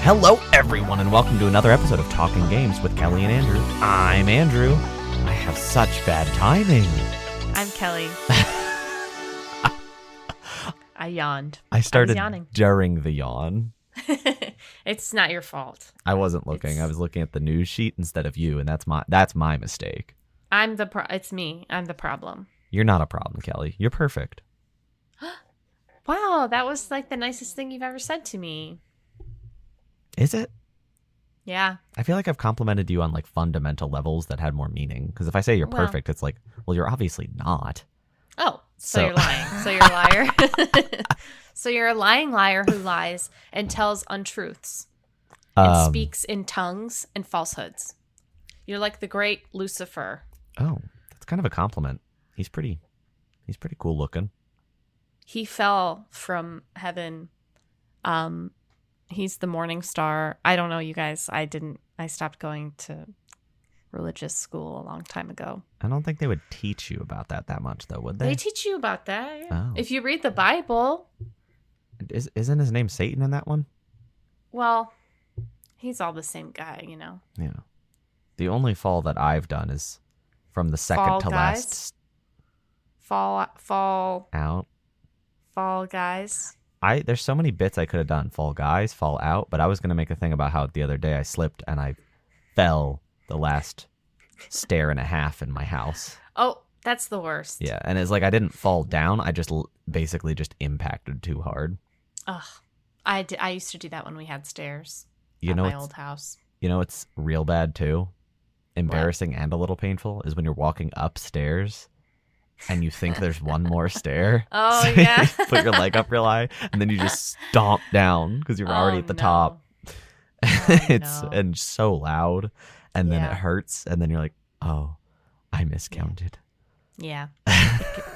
Hello, everyone, and welcome to another episode of Talking Games with Kellie and Andrew. I'm Andrew. I have such bad timing. I'm Kellie. I yawned. I started yawning. during the yawn. It's not your fault. I wasn't looking. I was looking at the news sheet instead of you, and that's my mistake. It's me. I'm the problem. You're not a problem, Kellie. You're perfect. Wow, that was like the nicest thing you've ever said to me. Is it? Yeah. I feel like I've complimented you on like fundamental levels that had more meaning. Because if I say you're perfect, it's like, well, you're obviously not. Oh, so you're lying. So you're a liar. So you're a lying liar who lies and tells untruths and speaks in tongues and falsehoods. You're like the great Lucifer. Oh, that's kind of a compliment. He's pretty cool looking. He fell from heaven. He's the morning star. I don't know, you guys. I stopped going to religious school a long time ago. I don't think they would teach you about that much, though, would they? They teach you about that. Yeah. Oh. If you read the Bible. Isn't his name Satan in that one? Well, he's all the same guy, you know. Yeah. The only fall that I've done is from the second Fall to Guys? last. Fall Guys. There's so many bits I could have done. Fall Guys, Fall Out, but I was going to make a thing about how the other day I slipped and I fell the last stair and a half in my house. Oh, that's the worst. Yeah, and it's like I didn't fall down. I just basically just impacted too hard. Ugh. I used to do that when we had stairs You at know my old house. You know it's real bad too? Embarrassing and a little painful is when you're walking upstairs and you think there's one more stair. Oh, So yeah. you put your leg up real high and then you just stomp down because you're already at the top. It's no. and so loud and then Yeah. it hurts and then you're like, oh, I miscounted. Yeah.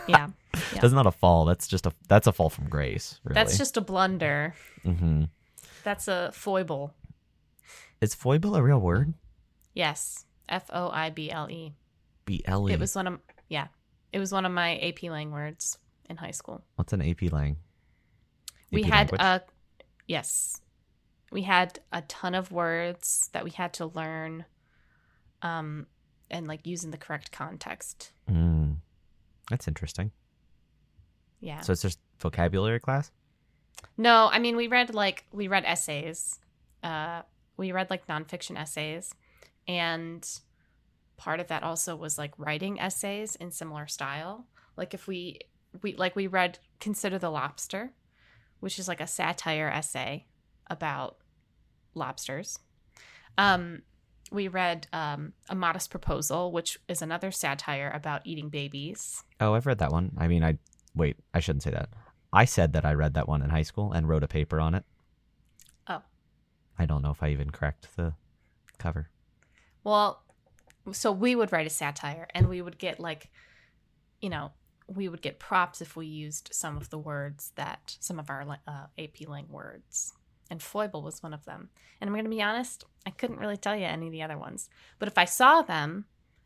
Yeah. That's not a fall. That's a fall from grace, really. That's just a blunder. Mm-hmm. That's a foible. Is foible a real word? Yes. Foible. B-L-E. It was one of my AP Lang words in high school. What's an AP Lang? We AP had language? we had a ton of words that we had to learn and like use in the correct context. That's interesting. Yeah. So it's just vocabulary class? No, I mean we read essays. We read like nonfiction essays, and part of that also was like writing essays in similar style. Like if we read Consider the Lobster, which is like a satire essay about lobsters. We read A Modest Proposal, which is another satire about eating babies. Oh, I've read that one. I mean, I shouldn't say that. I said that I read that one in high school and wrote a paper on it. Oh. I don't know if I even cracked the cover. Well, so we would write a satire and we would get we would get props if we used some of our AP Lang words. And foible was one of them. And I'm going to be honest, I couldn't really tell you any of the other ones. But if I saw them,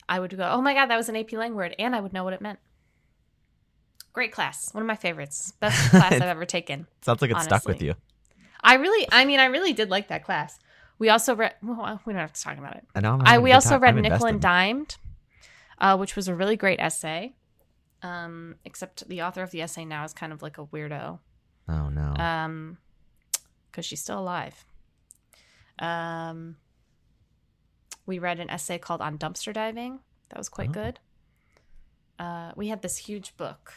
I would go, oh my God, that was an AP Lang word. And I would know what it meant. Great class. One of my favorites. Best class I've ever taken. Sounds like it honestly. stuck with you. I really did like that class. We also read, well, we don't have to talk about it. We also read Nickel and Dimed, which was a really great essay. Except the author of the essay now is kind of like a weirdo. Oh, no. Because she's still alive. We read an essay called On Dumpster Diving. That was quite good. We had this huge book,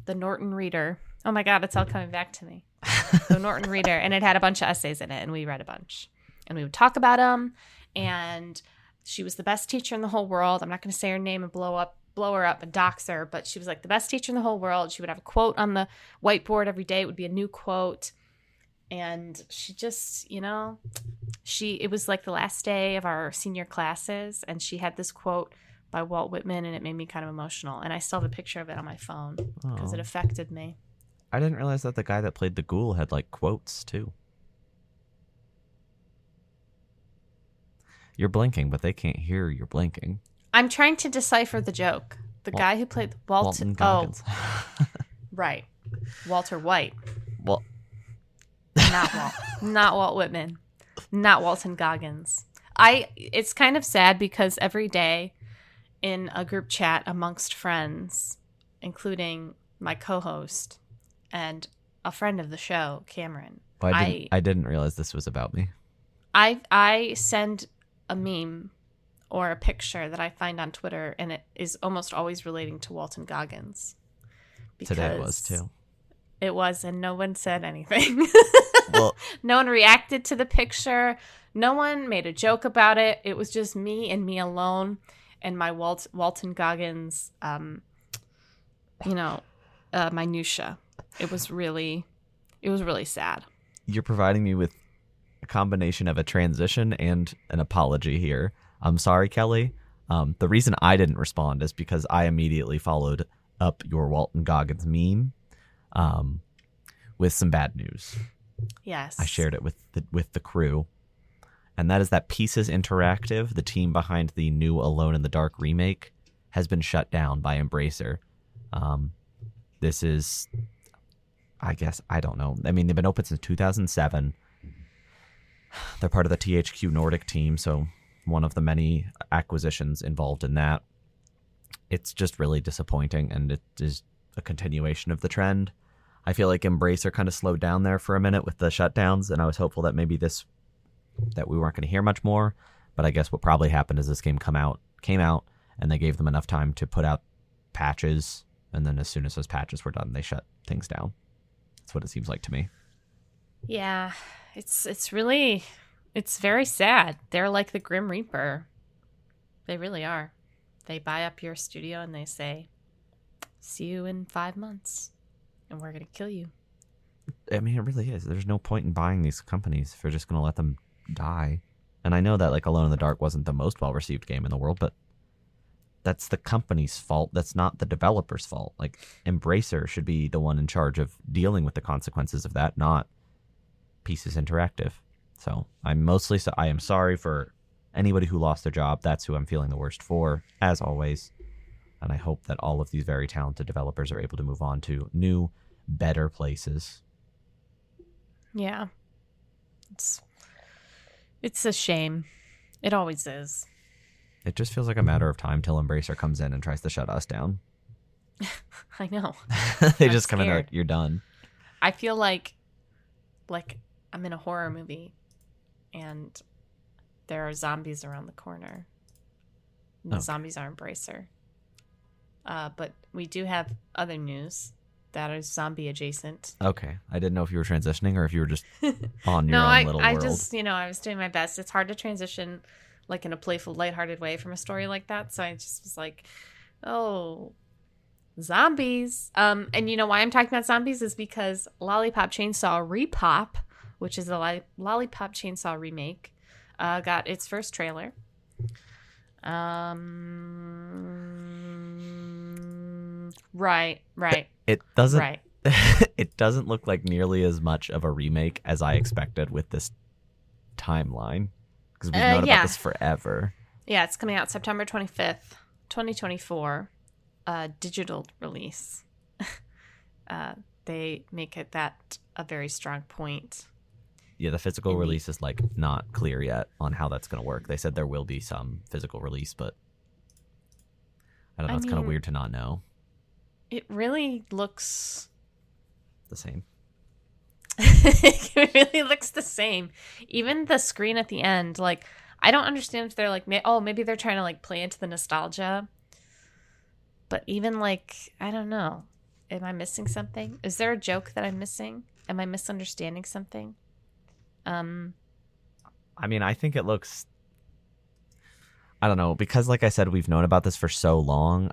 The Norton Reader. Oh my God, it's all coming back to me. The Norton Reader. And it had a bunch of essays in it, and we read a bunch. And we would talk about them. And she was the best teacher in the whole world. I'm not going to say her name and blow her up and dox her, but she was like the best teacher in the whole world. She would have a quote on the whiteboard every day. It would be a new quote. And she just, it was like the last day of our senior classes, and she had this quote by Walt Whitman, and it made me kind of emotional. And I still have a picture of it on my phone because it affected me. I didn't realize that the guy that played the ghoul had like quotes too. You're blinking, but they can't hear you're blinking. I'm trying to decipher the joke. The guy who played Walton Goggins. Right. Walter White. Well, Not Walt Whitman. Not Walton Goggins. It's kind of sad because every day in a group chat amongst friends, including my co-host and a friend of the show, Cameron, Well, I didn't realize this was about me. I send a meme or a picture that I find on Twitter, and it is almost always relating to Walton Goggins. Today it was too. It was, and no one said anything. Well, no one reacted to the picture. No one made a joke about it. It was just me and me alone, and my Walton Goggins, minutia. It was really sad. you're providing me with a combination of a transition and an apology here. I'm sorry, Kelly. The reason I didn't respond is because I immediately followed up your Walton Goggins meme with some bad news. Yes. I shared it with the crew. And that is that Pieces Interactive, the team behind the new Alone in the Dark remake, has been shut down by Embracer. This is, I guess, I don't know. I mean, they've been open since 2007. They're part of the THQ Nordic team, so one of the many acquisitions involved in that. It's just really disappointing, and it is a continuation of the trend. I feel like Embracer kind of slowed down there for a minute with the shutdowns, and I was hopeful that maybe that we weren't going to hear much more. But I guess what probably happened is this game came out, and they gave them enough time to put out patches, and then as soon as those patches were done, they shut things down. That's what it seems like to me. Yeah, it's very sad. They're like the Grim Reaper. They really are. They buy up your studio and they say, "See you in 5 months, and we're gonna kill you." I mean, it really is. There's no point in buying these companies if you're just going to let them die. And I know that like Alone in the Dark wasn't the most well-received game in the world, but that's the company's fault. That's not the developer's fault. Like, Embracer should be the one in charge of dealing with the consequences of that, not Pieces Interactive. So I am sorry for anybody who lost their job. That's who I'm feeling the worst for, as always. And I hope that all of these very talented developers are able to move on to new, better places. Yeah. It's a shame. It always is. It just feels like a matter of time till Embracer comes in and tries to shut us down. I know. They just come in and like, you're done. I feel like I'm in a horror movie and there are zombies around the corner. And the zombies are Embracer. But we do have other news that is zombie adjacent. Okay. I didn't know if you were transitioning or if you were just on your own little world. I just, I was doing my best. It's hard to transition like in a playful, lighthearted way from a story like that. So I just was like, oh, zombies. And you know why I'm talking about zombies is because Lollipop Chainsaw Repop, which is a Lollipop Chainsaw remake, got its first trailer. Right. It doesn't. Right. It doesn't look like nearly as much of a remake as I expected with this timeline, because we've known about this forever. Yeah, it's coming out September 25th, 2024. Digital release. They make it that a very strong point. Yeah, the physical release is like not clear yet on how that's going to work. They said there will be some physical release, but I don't know. It's kind of weird to not know. It really looks the same. It really looks the same. Even the screen at the end, like, I don't understand if they're like, maybe they're trying to like play into the nostalgia. But even like, I don't know. Am I missing something? Is there a joke that I'm missing? Am I misunderstanding something? I mean, I think it looks, I don't know, because like I said, we've known about this for so long.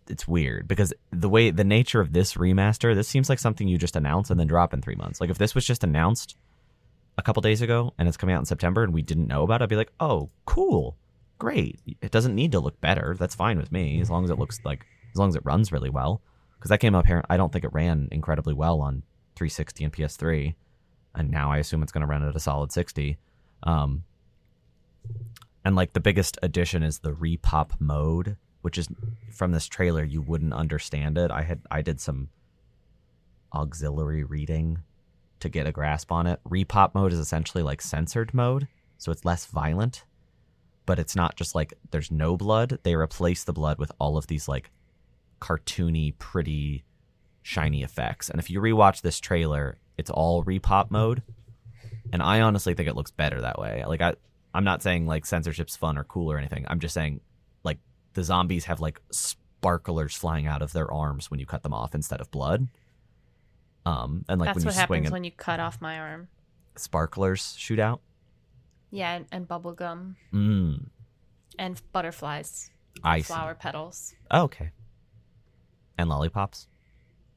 It's weird because the nature of this remaster, this seems like something you just announce and then drop in 3 months. Like if this was just announced a couple days ago and it's coming out in September and we didn't know about it, I'd be like, oh, cool, great. It doesn't need to look better. That's fine with me as long as it runs really well. Because that came up here, I don't think it ran incredibly well on 360 and PS3, and now I assume it's going to run at a solid 60. And like the biggest addition is the repop mode, which is from this trailer you wouldn't understand it. I did some auxiliary reading to get a grasp on it. Repop mode is essentially like censored mode, so it's less violent, but it's not just like there's no blood. They replace the blood with all of these like cartoony, pretty, shiny effects. And if you rewatch this trailer, it's all repop mode, and I honestly think it looks better that way. Like I'm not saying like censorship's fun or cool or anything. I'm just saying like the zombies have like sparklers flying out of their arms when you cut them off instead of blood. And like That's when you what swing happens when you cut off my arm. sparklers shoot out. Yeah, and bubble gum. And butterflies. I Flower petals. Oh, okay. And lollipops?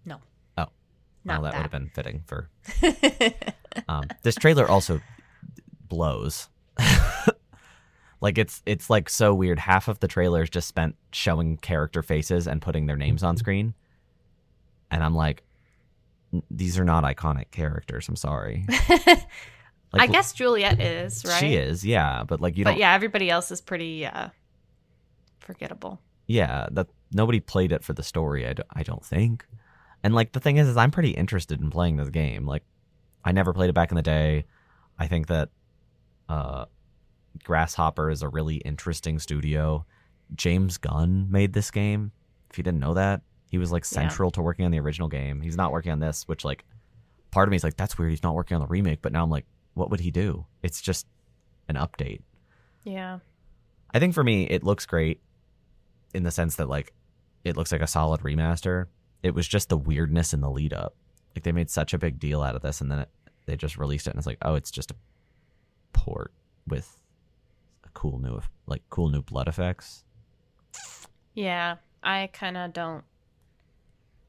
No. Oh. Not well, that that. would have been fitting for... this trailer also blows. Like, it's like so weird. Half of the trailer is just spent showing character faces and putting their names on screen. And I'm like, these are not iconic characters. I'm sorry. Like, I guess Juliet is, right? She is, yeah. But like you don't... But yeah, everybody else is pretty forgettable. Yeah, that nobody played it for the story, I don't think. And like the thing is I'm pretty interested in playing this game. Like, I never played it back in the day. I think that Grasshopper is a really interesting studio. James Gunn made this game. If you didn't know that, he was like central to working on the original game. He's not working on this, which like part of me is like, that's weird. He's not working on the remake. But now I'm like, what would he do? It's just an update. Yeah. I think for me, it looks great in the sense that like it looks like a solid remaster. It was just the weirdness in the lead up. Like they made such a big deal out of this, and then they just released it, and it's like, oh, it's just a port with a cool new blood effects. Yeah, I kind of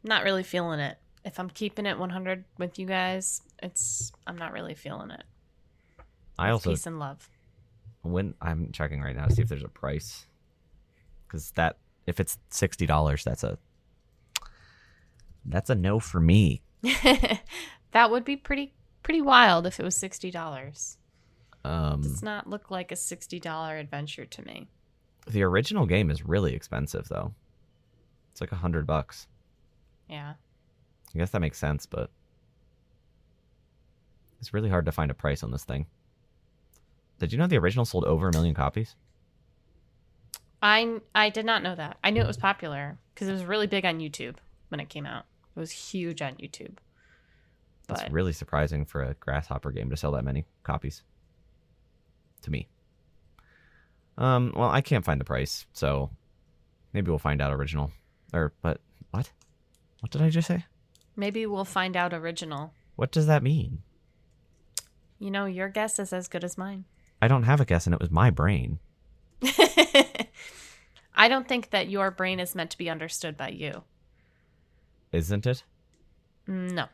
not really feeling it. If I'm keeping it 100 with you guys, I'm not really feeling it. I also peace and love. When I'm checking right now to see if there's a price, because that if it's $60, that's a no for me. That would be pretty wild if it was $60. Does not look like a $60 adventure to me. The original game is really expensive though. It's like $100. Yeah. I guess that makes sense, but it's really hard to find a price on this thing. Did you know the original sold over 1 million copies? I did not know that. I knew it was popular because it was really big on YouTube when it came out. It was huge on YouTube. But it's really surprising for a Grasshopper game to sell that many copies. To me. Well, I can't find the price, so maybe we'll find out original. But what? What did I just say? maybe we'll find out original. What does that mean? You know, your guess is as good as mine. I don't have a guess, and it was my brain. I don't think that your brain is meant to be understood by you. Isn't it? No.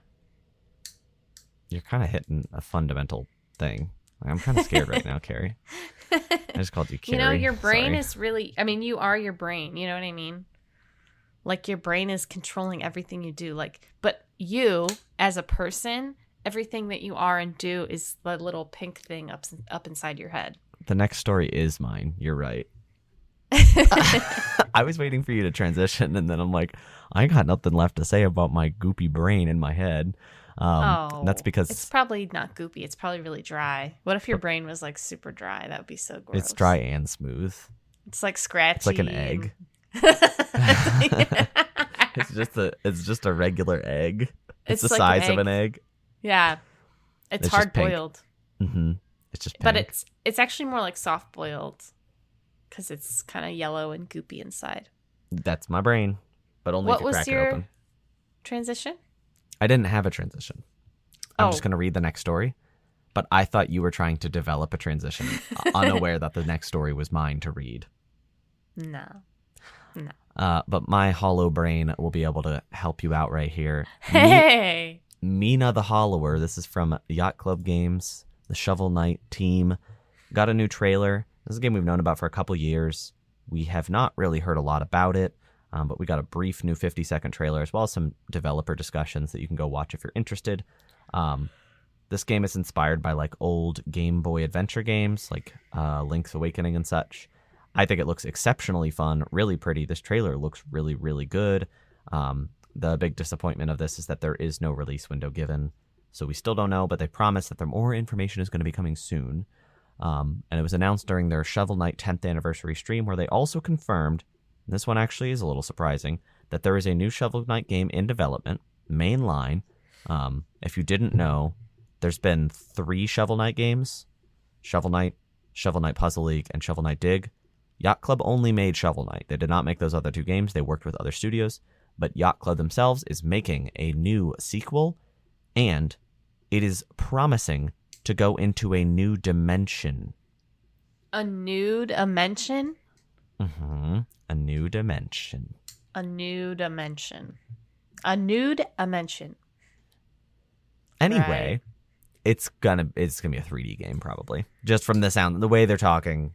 You're kind of hitting a fundamental thing. I'm kind of scared right now, Carrie. I just called you Carrie. You know, your brain Sorry. is really, I mean, you are your brain. You know what I mean? Like, your brain is controlling everything you do. Like, but you, as a person, everything that you are and do is the little pink thing up inside your head. The next story is mine. You're right. I was waiting for you to transition, and then I'm like, I got nothing left to say about my goopy brain in my head. That's because it's probably not goopy. It's probably really dry. What if your brain was like super dry? That would be so gross. It's dry and smooth. It's like scratchy. It's like an egg. It's just a regular egg. It's the like size of an egg. Yeah, it's just hard pink. boiled. Mm-hmm. It's just pink. But it's actually more like soft boiled because it's kind of yellow and goopy inside. That's my brain, but only What if you was crack it your open. transition? I didn't have a transition. I'm just going to read the next story, but I thought you were trying to develop a transition, unaware that the next story was mine to read. No. But my hollow brain will be able to help you out right here. Hey! Mina the Hollower. This is from Yacht Club Games, the Shovel Knight team. Got a new trailer. This is a game we've known about for a couple years. We have not really heard a lot about it, but we got a brief new 50-second trailer as well as some developer discussions that you can go watch if you're interested. This game is inspired by like old Game Boy Adventure games like Link's Awakening and such. I think it looks exceptionally fun, really pretty. This trailer looks really, really good. The big disappointment of this is that there is no release window given. So we still don't know, but they promised that more information is going to be coming soon. And it was announced during their Shovel Knight 10th anniversary stream, where they also confirmed, and this one actually is a little surprising, that there is a new Shovel Knight game in development, mainline. If you didn't know, there's been 3 Shovel Knight games: Shovel Knight Puzzle League, and Shovel Knight Dig. Yacht Club only made Shovel Knight. They did not make those other 2 games. They worked with other studios. But Yacht Club themselves is making a new sequel, and it is promising to go into a new dimension. A new dimension? Mm-hmm. A new dimension. A new dimension. A nude dimension. Anyway, right. it's gonna be a 3D game probably. Just from the sound, the way they're talking,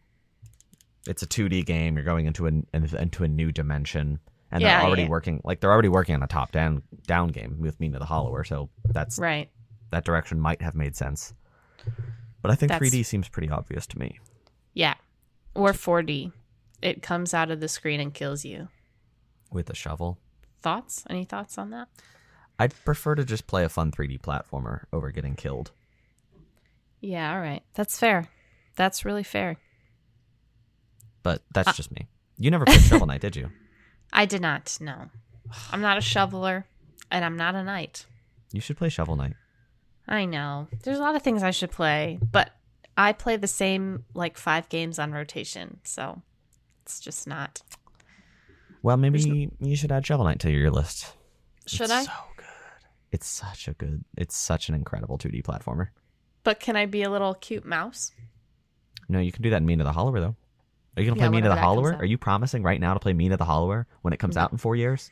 it's a 2D game. You're going into a new dimension, and they're already working. Like they're already working on a top-down game with Mina the Hollower. So that's right. That direction might have made sense. But I think 3D seems pretty obvious to me. Yeah, or 4D. It comes out of the screen and kills you with a shovel. Thoughts? Any thoughts on that? I'd prefer to just play a fun 3D platformer over getting killed. Yeah, all right. That's fair. That's really fair. But that's just me. You never played Shovel Knight, did you? I did not, no. I'm not a shoveler, and I'm not a knight. You should play Shovel Knight. I know. There's a lot of things I should play, but I play the same, 5 games on rotation, so it's just not. Well, maybe you should add Shovel Knight to your list. Should I? It's so good. It's such an incredible 2D platformer. But can I be a little cute mouse? No, you can do that in Mina the Hollower, though. Are you going to play Mina the Hollower? Are you promising right now to play Mina the Hollower when it comes out in 4 years?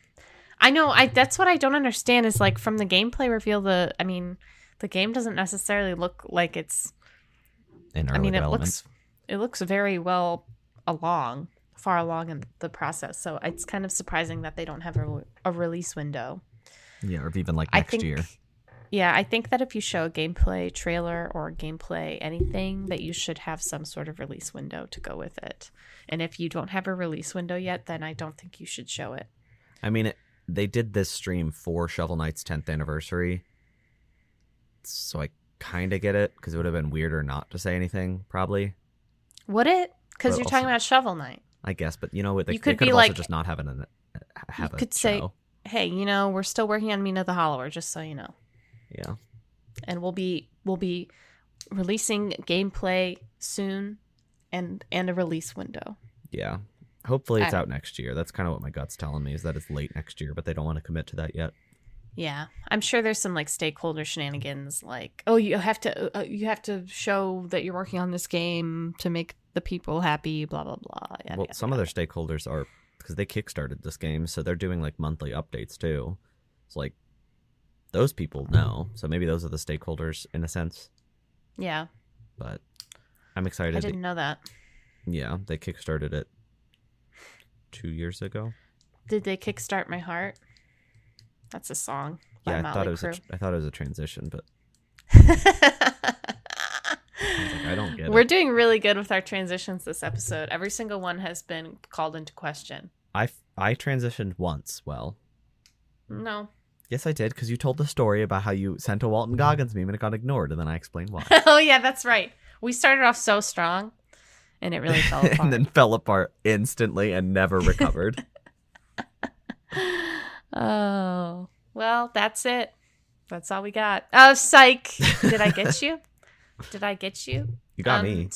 I know. That's what I don't understand is, from the gameplay reveal, the game doesn't necessarily look like it's... In early development. It looks very far along in the process. So it's kind of surprising that they don't have a release window. Yeah, or even next year. Yeah, I think that if you show a gameplay trailer or gameplay anything, that you should have some sort of release window to go with it. And if you don't have a release window yet, then I don't think you should show it. I mean, they did this stream for Shovel Knight's 10th anniversary. So I kind of get it, because it would have been weirder not to say anything, probably. Would it? Because you're talking about Shovel Knight. I guess, but they could have also just not have it have you a could show. Say, hey, we're still working on Mina the Hollower, just so you know. Yeah. And we'll be releasing gameplay soon and a release window. Yeah. Hopefully it's out next year. That's kind of what my gut's telling me, is that it's late next year, but they don't want to commit to that yet. Yeah. I'm sure there's some stakeholder shenanigans you have to show that you're working on this game to make the people happy, blah blah blah. Some of their stakeholders are, because they kickstarted this game, so they're doing monthly updates too. It's those people know, so maybe those are the stakeholders in a sense. Yeah. But I'm excited. I didn't know that. Yeah, they kickstarted it 2 years ago. Did they kickstart my heart? That's a song. Yeah, I thought it was a transition, but I don't get it. We're doing really good with our transitions this episode. Every single one has been called into question. I transitioned once. Well, no. Yes, I did, because you told the story about how you sent a Walton Goggins meme and it got ignored, and then I explained why. Oh, yeah, that's right. We started off so strong, and it really fell apart. And then fell apart instantly and never recovered. Oh, well, that's it. That's all we got. Oh, psych. Did I get you? You got me.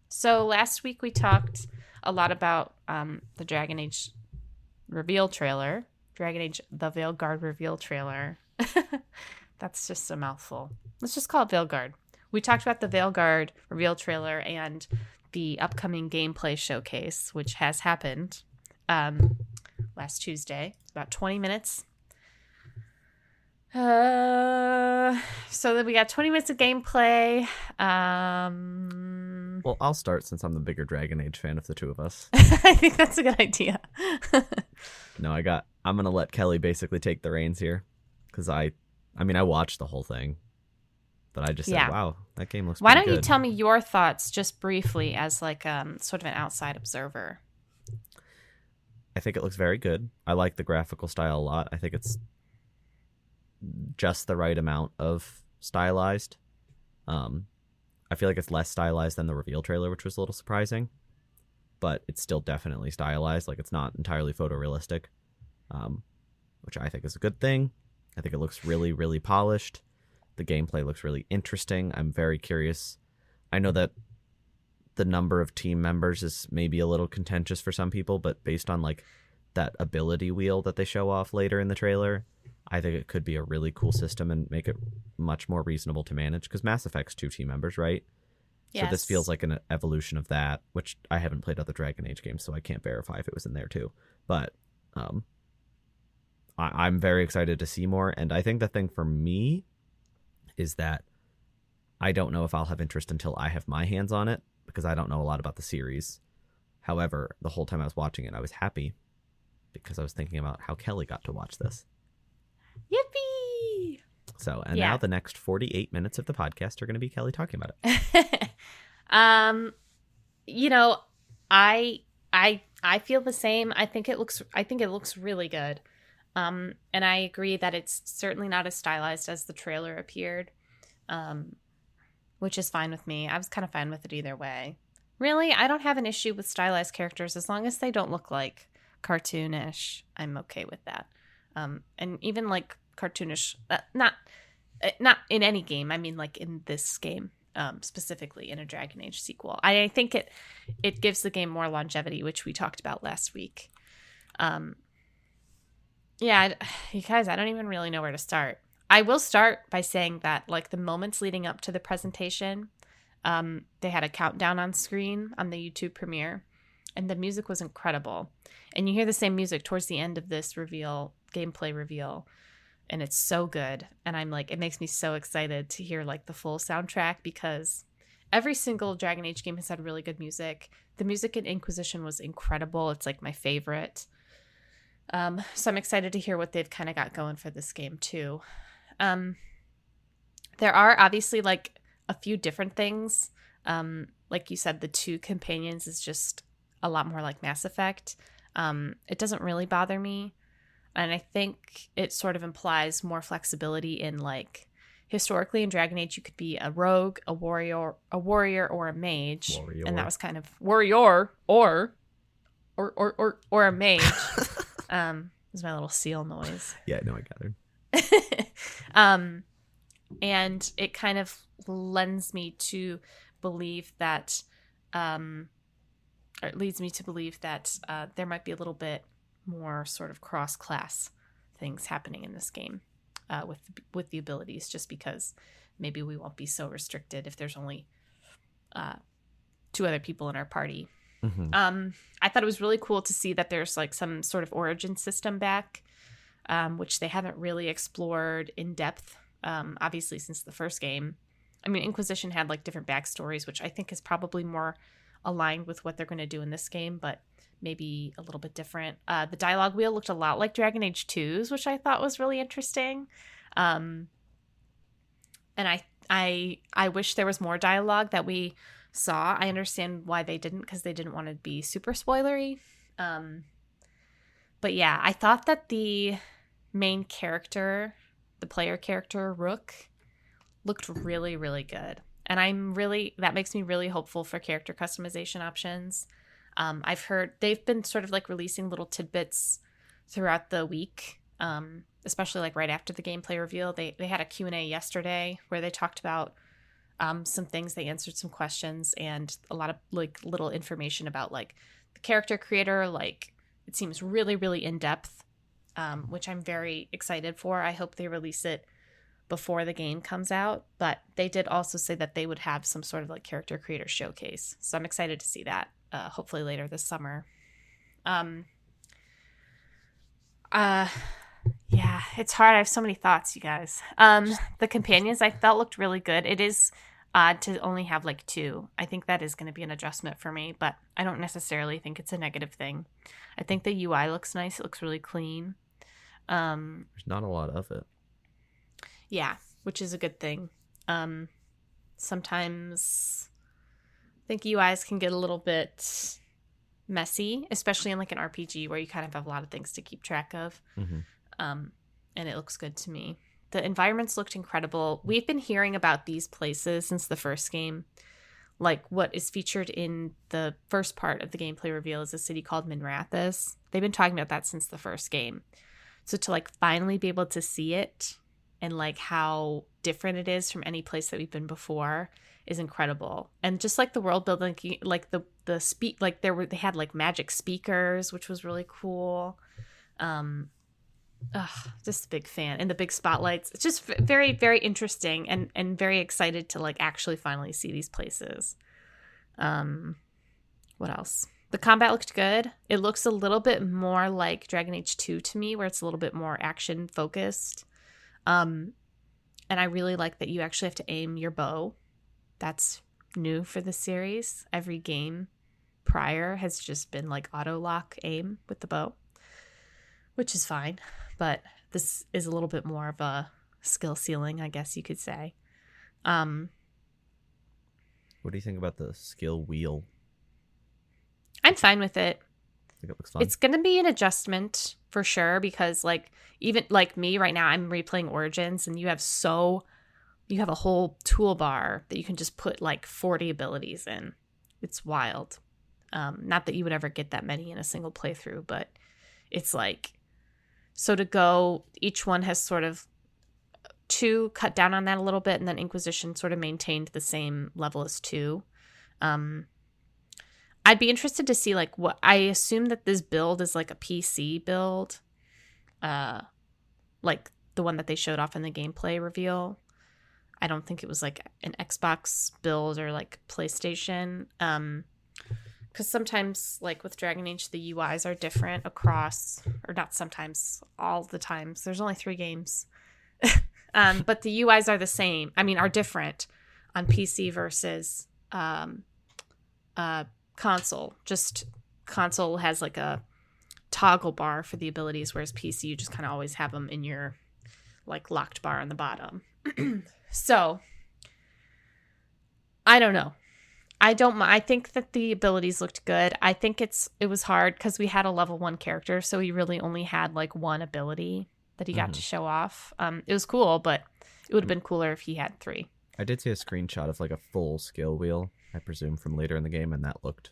So last week we talked a lot about the Dragon Age reveal trailer. Dragon Age The Veilguard reveal trailer. That's just a mouthful. Let's just call it Veilguard. We talked about the Veilguard reveal trailer and the upcoming gameplay showcase, which has happened last Tuesday. About 20 minutes. So then we got 20 minutes of gameplay. Well, I'll start since I'm the bigger Dragon Age fan of the two of us. I think that's a good idea. No, I'm going to let Kelly basically take the reins here, because I watched the whole thing, but I just said, wow, that game looks Why pretty don't you good. tell me your thoughts just briefly as sort of an outside observer? I think it looks very good. I like the graphical style a lot. I think it's just the right amount of stylized. I feel like it's less stylized than the reveal trailer, which was a little surprising, but it's still definitely stylized. Like, it's not entirely photorealistic, which I think is a good thing. I think it looks really, really polished. The gameplay looks really interesting. I'm very curious. I know that the number of team members is maybe a little contentious for some people, but based on like that ability wheel that they show off later in the trailer, I think it could be a really cool system and make it much more reasonable to manage, because Mass Effect's 2 team members, right? Yes. So this feels like an evolution of that, which I haven't played other Dragon Age games, so I can't verify if it was in there too. But I'm very excited to see more, and I think the thing for me is that I don't know if I'll have interest until I have my hands on it, because I don't know a lot about the series. However, the whole time I was watching it, I was happy because I was thinking about how Kelly got to watch this. Yippee! So, and now the next 48 minutes of the podcast are going to be Kelly talking about it. You know, I feel the same. I think it looks really good. And I agree that it's certainly not as stylized as the trailer appeared. Which is fine with me. I was kind of fine with it either way. Really, I don't have an issue with stylized characters as long as they don't look like cartoonish. I'm okay with that. And even like cartoonish, not in any game. I mean, like in this game, specifically in a Dragon Age sequel. I think it gives the game more longevity, which we talked about last week. Yeah, you guys, I don't even really know where to start. I will start by saying that, like, the moments leading up to the presentation, they had a countdown on screen on the YouTube premiere, and the music was incredible. And you hear the same music towards the end of this gameplay reveal, and it's so good. And I'm like, it makes me so excited to hear, like, the full soundtrack, because every single Dragon Age game has had really good music. The music in Inquisition was incredible. It's, like, my favorite. So I'm excited to hear what they've kind of got going for this game, too. There are obviously like a few different things. Like you said, the 2 companions is just a lot more like Mass Effect. It doesn't really bother me. And I think it sort of implies more flexibility in, like, historically in Dragon Age, you could be a rogue, a warrior, or a mage. Warrior. And that was kind of warrior or a mage. This is my little seal noise. Yeah, no, I gathered. And it kind of lends me to believe that, or it leads me to believe that there might be a little bit more sort of cross-class things happening in this game with the abilities, just because maybe we won't be so restricted if there's only 2 other people in our party. Mm-hmm. I thought it was really cool to see that there's like some sort of origin system back, which they haven't really explored in depth, obviously, since the first game. I mean, Inquisition had like different backstories, which I think is probably more aligned with what they're going to do in this game, but maybe a little bit different. The dialogue wheel looked a lot like Dragon Age 2's, which I thought was really interesting. And I wish there was more dialogue that we saw. I understand why they didn't, because they didn't want to be super spoilery. But yeah, I thought that the main character, the player character, Rook, looked really, really good. And that makes me really hopeful for character customization options. I've heard they've been sort of like releasing little tidbits throughout the week, especially like right after the gameplay reveal. They had a Q&A yesterday where they talked about some things. They answered some questions and a lot of like little information about like the character creator. Like, it seems really, really in depth, which I'm very excited for. I hope they release it before the game comes out, but they did also say that they would have some sort of like character creator showcase. So I'm excited to see that, hopefully later this summer. Yeah, it's hard. I have so many thoughts, you guys. The companions I felt looked really good. It is odd to only have like 2. I think that is going to be an adjustment for me, but I don't necessarily think it's a negative thing. I think the UI looks nice. It looks really clean. There's not a lot of it. Yeah, which is a good thing. Sometimes I think UIs can get a little bit messy, especially in like an RPG where you kind of have a lot of things to keep track of. Mm-hmm. And it looks good to me. The environments looked incredible. We've been hearing about these places since the first game. Like, what is featured in the first part of the gameplay reveal is a city called Minrathous. They've been talking about that since the first game. So to, like, finally be able to see it and, like, how different it is from any place that we've been before is incredible. And just, like, the world building, like, they had, like, magic speakers, which was really cool. Just a big fan. And the big spotlights. It's just very, very interesting and very excited to, like, actually finally see these places. What else? The combat looked good. It looks a little bit more like Dragon Age 2 to me, where it's a little bit more action focused. And I really like that you actually have to aim your bow. That's new for the series. Every game prior has just been like auto lock aim with the bow, which is fine. But this is a little bit more of a skill ceiling, I guess you could say. What do you think about the skill wheel? I'm fine with it. I think it looks fun. It's going to be an adjustment for sure, because like even like me right now, I'm replaying Origins, and you have a whole toolbar that you can just put like 40 abilities in. It's wild. Not that you would ever get that many in a single playthrough, but it's like, so to go, each one has sort of 2 cut down on that a little bit, and then Inquisition sort of maintained the same level as 2. I'd be interested to see like what, I assume that this build is like a PC build, like the one that they showed off in the gameplay reveal. I don't think it was like an Xbox build or like PlayStation. Because sometimes, like with Dragon Age, the UIs are different across, or not sometimes, all the times. There's only 3 games. But the UIs are the same. I mean, are different on PC versus console. Just console has like a toggle bar for the abilities, whereas PC, you just kind of always have them in your like locked bar on the bottom. So, I don't know. I think that the abilities looked good. I think it was hard because we had a level 1 character, so he really only had like 1 ability that he got to show off. It was cool, but it would have been cooler if he had 3. I did see a screenshot of like a full skill wheel, I presume from later in the game, and that looked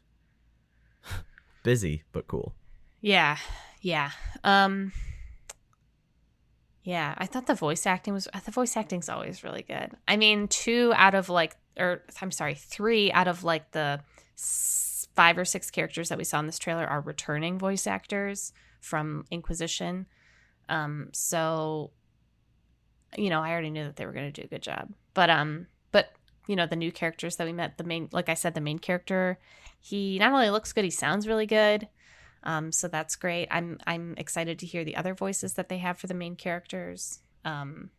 busy but cool. Yeah. Yeah, I thought the voice acting's always really good. I mean, 3 out of like the 5 or 6 characters that we saw in this trailer are returning voice actors from Inquisition. So, you know, I already knew that they were going to do a good job. But you know, the new characters that we met, the main character, he not only looks good, he sounds really good. So that's great. I'm excited to hear the other voices that they have for the main characters. What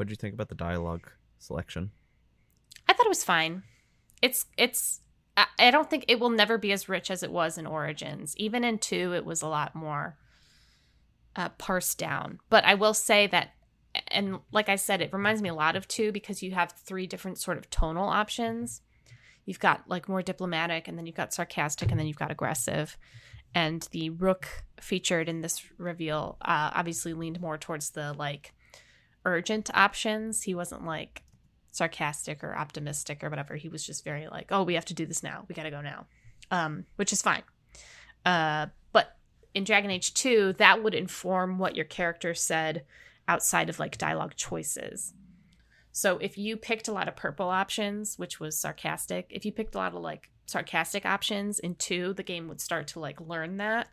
did you think about the dialogue selection? I thought it was fine. I don't think it will never be as rich as it was in Origins. Even in 2, it was a lot more parsed down. But I will say that, and like I said, it reminds me a lot of 2 because you have 3 different sort of tonal options. You've got like more diplomatic, and then you've got sarcastic, and then you've got aggressive. And the Rook featured in this reveal obviously leaned more towards the like urgent options. He wasn't like sarcastic or optimistic or whatever. He was just very like, oh, we have to do this now. We got to go now, which is fine. But in Dragon Age 2, that would inform what your character said outside of like dialogue choices. So if you picked a lot of purple options, which was sarcastic, if you picked a lot of like sarcastic options in 2, the game would start to like learn that.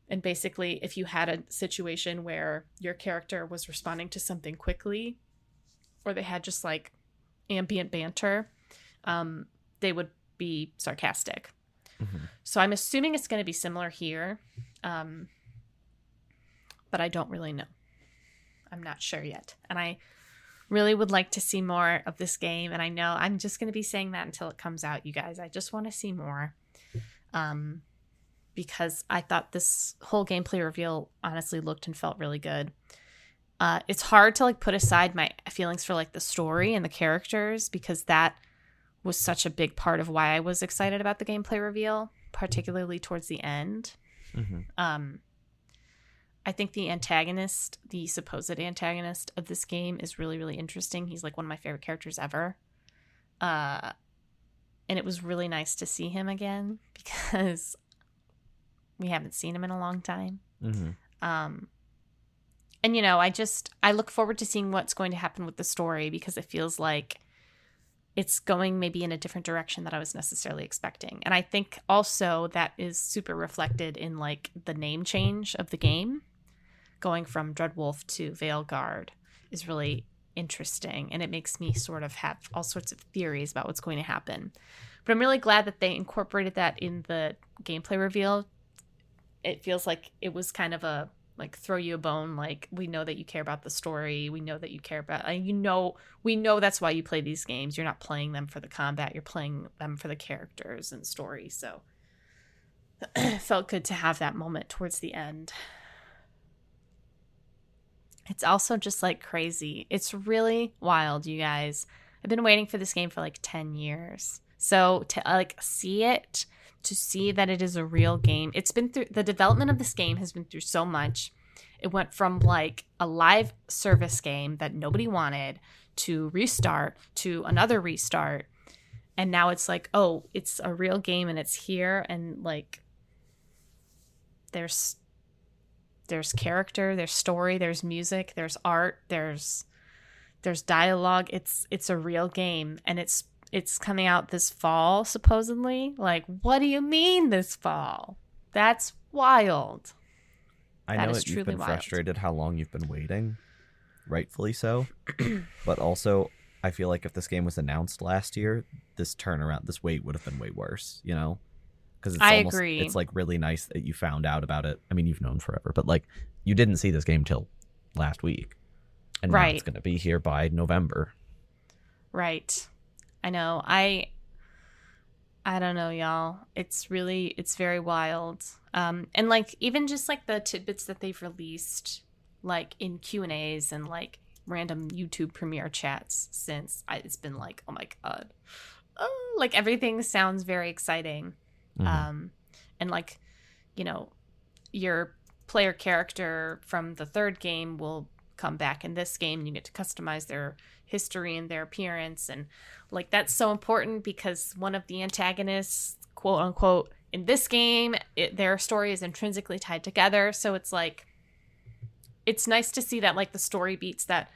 And basically, if you had a situation where your character was responding to something quickly, or they had just like ambient banter, they would be sarcastic. Mm-hmm. So I'm assuming it's going to be similar here. But I don't really know. I'm not sure yet. And I really would like to see more of this game. And I know I'm just going to be saying that until it comes out, you guys. I just want to see more. Because I thought this whole gameplay reveal honestly looked and felt really good. It's hard to like put aside my feelings for like the story and the characters, because that was such a big part of why I was excited about the gameplay reveal, particularly towards the end. Mm-hmm. I think the antagonist, the supposed antagonist of this game, is really, really interesting. He's like one of my favorite characters ever. And it was really nice to see him again because we haven't seen him in a long time. Mm-hmm. And, I look forward to seeing what's going to happen with the story because it feels like it's going maybe in a different direction that I was necessarily expecting. And I think also that is super reflected in like the name change of the game. Going from Dreadwolf to Veilguard is really interesting. And it makes me sort of have all sorts of theories about what's going to happen. But I'm really glad that they incorporated that in the gameplay reveal. It feels like it was kind of a like throw you a bone, like we know that you care about the story, we know that you care about we know that's why you play these games. You're not playing them for the combat, you're playing them for the characters and story. So it felt good to have that moment towards the end. It's also just like crazy. It's really wild, you guys. I've been waiting for this game for like 10 years. So to like see it, to see that it is a real game. It's been through the development of this game has been through so much. It went from like a live service game that nobody wanted to restart to another restart. And now it's like, oh, it's a real game and it's here. And like there's character, there's story, there's music, there's art, there's dialogue. It's a real game and it's coming out this fall, supposedly. Like, what do you mean this fall? That's wild. I know that you've been frustrated how long you've been waiting, rightfully so. But also, I feel like if this game was announced last year, this wait would have been way worse, Because I agree. It's like really nice that you found out about it. I mean, you've known forever, but like you didn't see this game till last week. And now it's going to be here by November. Right. I know. I don't know, y'all. It's very wild. And like even just like the tidbits that they've released, like in Q&As and like random YouTube premiere chats since it's been like, oh my God. Oh, like everything sounds very exciting. Mm-hmm. And like, your player character from the third game will come back in this game and you get to customize their history and their appearance. And like, that's so important because one of the antagonists, quote unquote, in this game, their story is intrinsically tied together. So it's like, it's nice to see that like the story beats that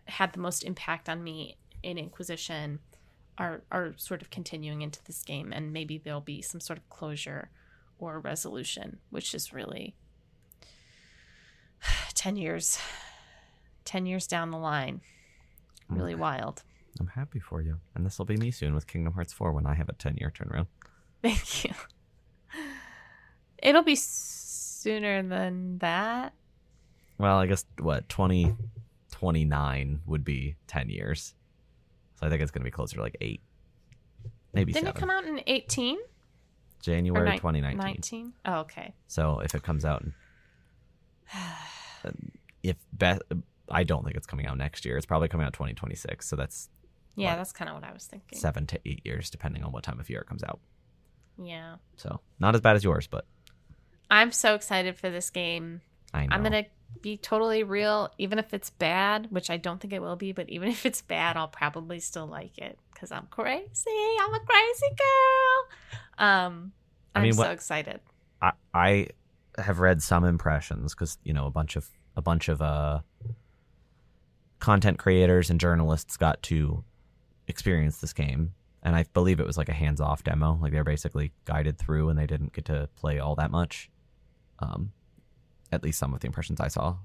had the most impact on me in Inquisition are sort of continuing into this game, and maybe there'll be some sort of closure or resolution, which is really 10 years down the line. Really wild. I'm happy for you. And this will be me soon with Kingdom Hearts 4 when I have a 10-year turnaround. Thank you. It'll be sooner than that. Well, I guess 2029 would be 10 years. So I think it's going to be closer to like 8. Maybe Didn't 7. It come out in 18? January 2019. 19? Oh, okay. So if it comes out I don't think it's coming out next year. It's probably coming out 2026. So that's that's kind of what I was thinking. 7 to 8 years, depending on what time of year it comes out. Yeah. So not as bad as yours, but I'm so excited for this game. I know. I'm gonna be totally real, even if it's bad, which I don't think it will be. But even if it's bad, I'll probably still like it because I'm crazy. I'm a crazy girl. I'm so excited. I have read some impressions because a bunch of content creators and journalists got to experience this game, and I believe it was like a hands-off demo. Like they're basically guided through, and they didn't get to play all that much. At least some of the impressions I saw.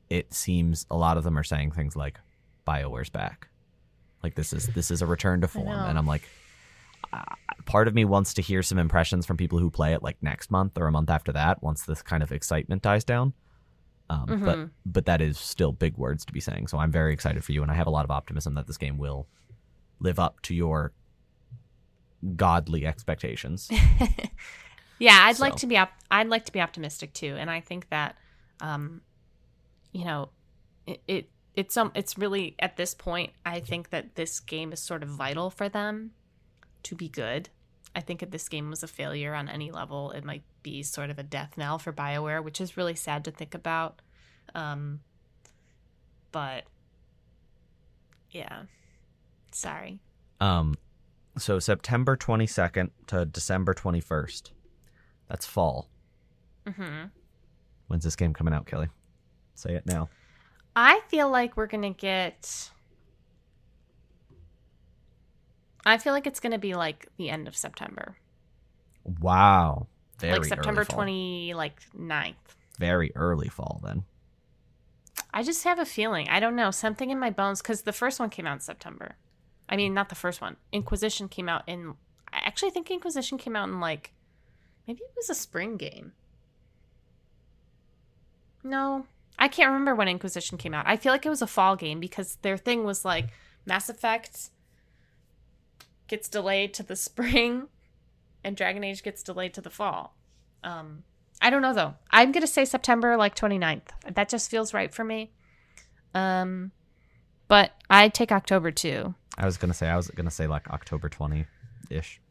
It seems a lot of them are saying things like, "BioWare's back." Like this is a return to form, and I'm like, part of me wants to hear some impressions from people who play it like next month or a month after that, once this kind of excitement dies down. But that is still big words to be saying. So I'm very excited for you, and I have a lot of optimism that this game will live up to your godly expectations. Yeah, I'd like to be optimistic too, and I think that it's really at this point, I think that this game is sort of vital for them to be good. I think if this game was a failure on any level, it might be sort of a death knell for BioWare, which is really sad to think about. But yeah, sorry. So September 22nd to December 21st. That's fall. Mm-hmm. When's this game coming out, Kelly? Say it now. I feel like we're going to get... I feel like it's going to be like the end of September. Wow. Very like September early fall. 29th. Very early fall then. I just have a feeling. I don't know. Something in my bones, because the first one came out in September. I mean, not the first one. Inquisition came out in... I actually think Inquisition came out in like... Maybe it was a spring game. No. I can't remember when Inquisition came out. I feel like it was a fall game because their thing was like Mass Effect gets delayed to the spring and Dragon Age gets delayed to the fall. I don't know though. I'm going to say September like 29th. That just feels right for me. But I'd take October too. I was gonna say like October 20-ish.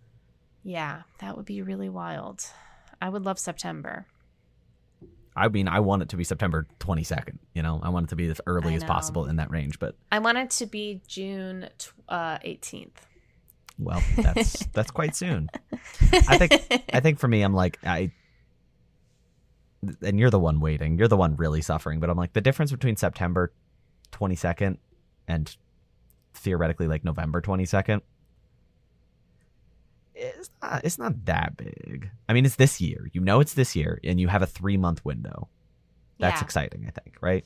Yeah, that would be really wild. I would love September. I mean, I want it to be September 22nd. You know, I want it to be as early as possible in that range. But I want it to be June 18th. Well, that's quite soon. I think for me, I'm like and you're the one waiting. You're the one really suffering. But I'm like, the difference between September 22nd and theoretically like November 22nd, it's not that big. I mean, it's this year. You know it's this year, and you have a 3-month window. That's exciting, I think, right?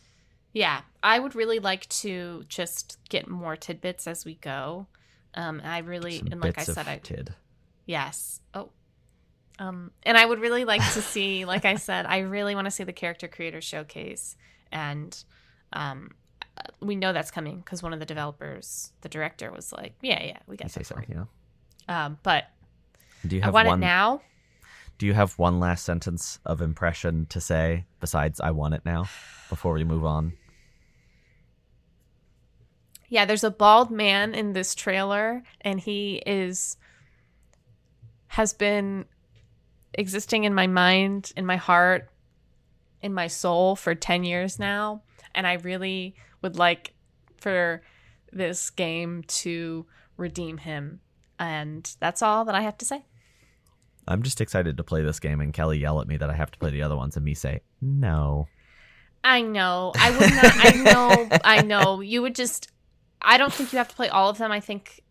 Yeah. I would really like to just get more tidbits as we go. I really, Some and like I bits said, of tid. Yes. Oh. And I would really like to see, like I said, I really want to see the character creator showcase. And we know that's coming because one of the developers, the director, was like, yeah, we got say so, that. yeah. But Do you I have want it now. Do you have one last sentence of impression to say besides "I want it now" before we move on? Yeah, there's a bald man in this trailer, and he has been existing in my mind, in my heart, in my soul for 10 years now. And I really would like for this game to redeem him. And that's all that I have to say. I'm just excited to play this game, and Kelly yell at me that I have to play the other ones, and me say no. I know. I would not. I know. You would just... I don't think you have to play all of them. I think